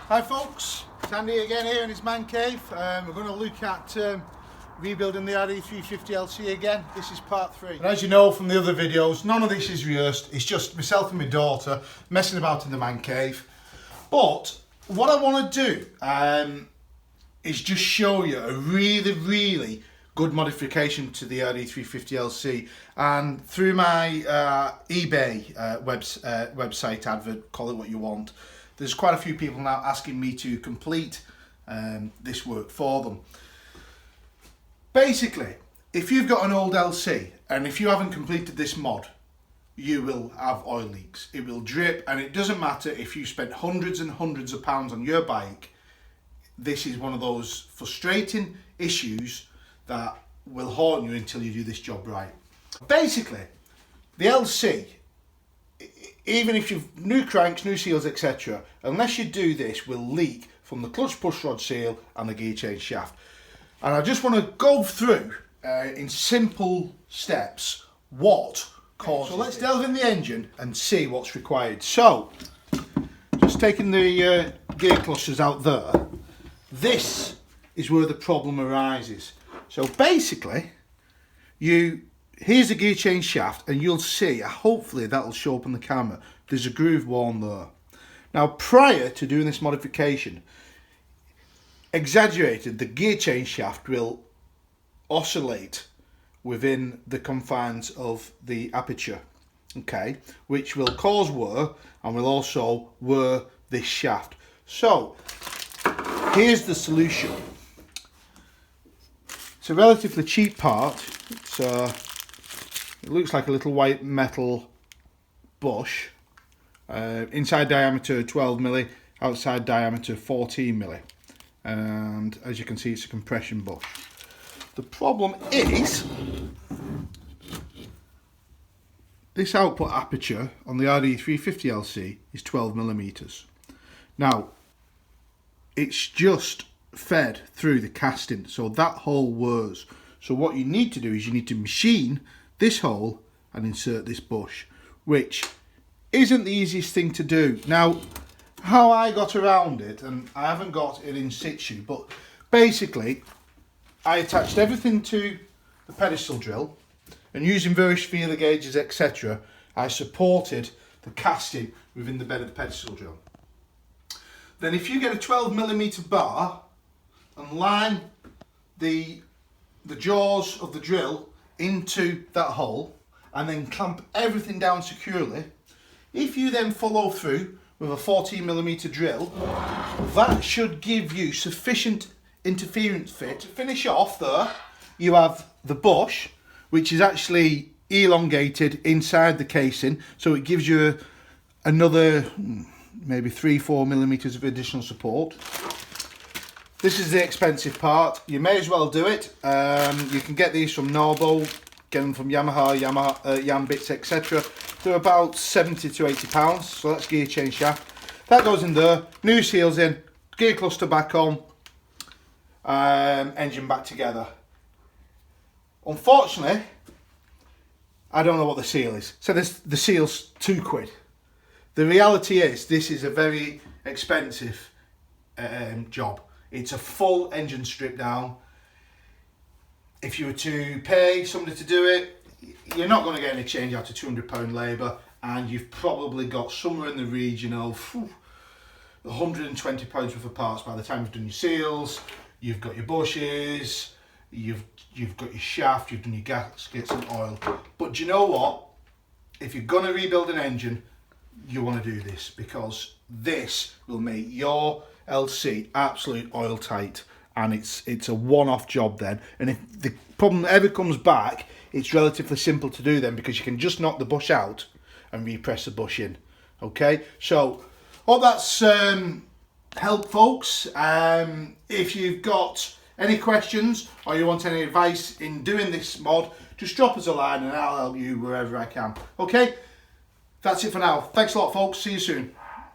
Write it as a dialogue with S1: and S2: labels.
S1: Hi folks, it's Andy again here in his man cave. We're going to look at rebuilding the RD350LC again. This is part 3. And as you know from the other videos, none of this is rehearsed. It's just myself and my daughter messing about in the man cave. But what I want to do is just show you a really good modification to the RD350LC, and through my eBay website advert, call it what you want, there's quite a few people now asking me to complete this work for them. Basically, if you've got an old LC and if you haven't completed this mod, you will have oil leaks. It will drip, and it doesn't matter if you spent hundreds and hundreds of pounds on your bike. This is one of those frustrating issues that will haunt you until you do this job right. Basically, the LC, even if you've new cranks, new seals, etc., unless you do this, will leak from the clutch push rod seal and the gear change shaft. And I just want to go through in simple steps what causes. So let's delve in the engine and see what's required. So, just taking the gear clusters out there, this is where the problem arises. So basically, here's the gear change shaft, and you'll see, hopefully that'll show up on the camera, there's a groove worn there. Now, prior to doing this modification, exaggerated, the gear change shaft will oscillate within the confines of the aperture, okay, which will cause wear and will also wear this shaft. So, here's the solution. It's a relatively cheap part. It looks like a little white metal bush. Inside diameter 12mm, outside diameter 14mm. And as you can see, it's a compression bush. The problem is, this output aperture on the RD350LC is 12mm. Now, it's just fed through the casting, so that hole wears. So what you need to do is you need to machine this hole and insert this bush, which isn't the easiest thing to do. Now, how I got around it, and I haven't got it in situ, but basically I attached everything to the pedestal drill, and using various feeler gauges, etc., I supported the casting within the bed of the pedestal drill. Then if you get a 12mm bar and line the jaws of the drill into that hole and then clamp everything down securely, if you then follow through with a 14mm drill, that should give you sufficient interference fit. To finish off there, you have the bush, which is actually elongated inside the casing, so it gives you another maybe 3-4mm of additional support. This is the expensive part. You may as well do it. You can get these from Norbo, get them from Yamaha, Yambits, etc. They're about 70 to 80 pounds. So that's gear change shaft. That goes in there. New seals in. Gear cluster back on. Engine back together. Unfortunately, I don't know what the seal is. So the seal's £2. The reality is, this is a very expensive job. It's a full engine strip down. If you were to pay somebody to do it, you're not going to get any change out of £200 labour, and you've probably got somewhere in the region of £120 worth of parts by the time you've done your seals, you've got your bushes, you've got your shaft, you've done your gaskets and oil. But do you know what? If you're going to rebuild an engine, you want to do this, because this will make your LC absolute oil tight, and it's a one-off job then. And if the problem ever comes back, it's relatively simple to do then, because you can just knock the bush out and repress the bush in. Okay, so hope that's helped, folks. If you've got any questions or you want any advice in doing this mod, just drop us a line and I'll help you wherever I can. Okay, that's it for now. Thanks a lot, folks. See you soon.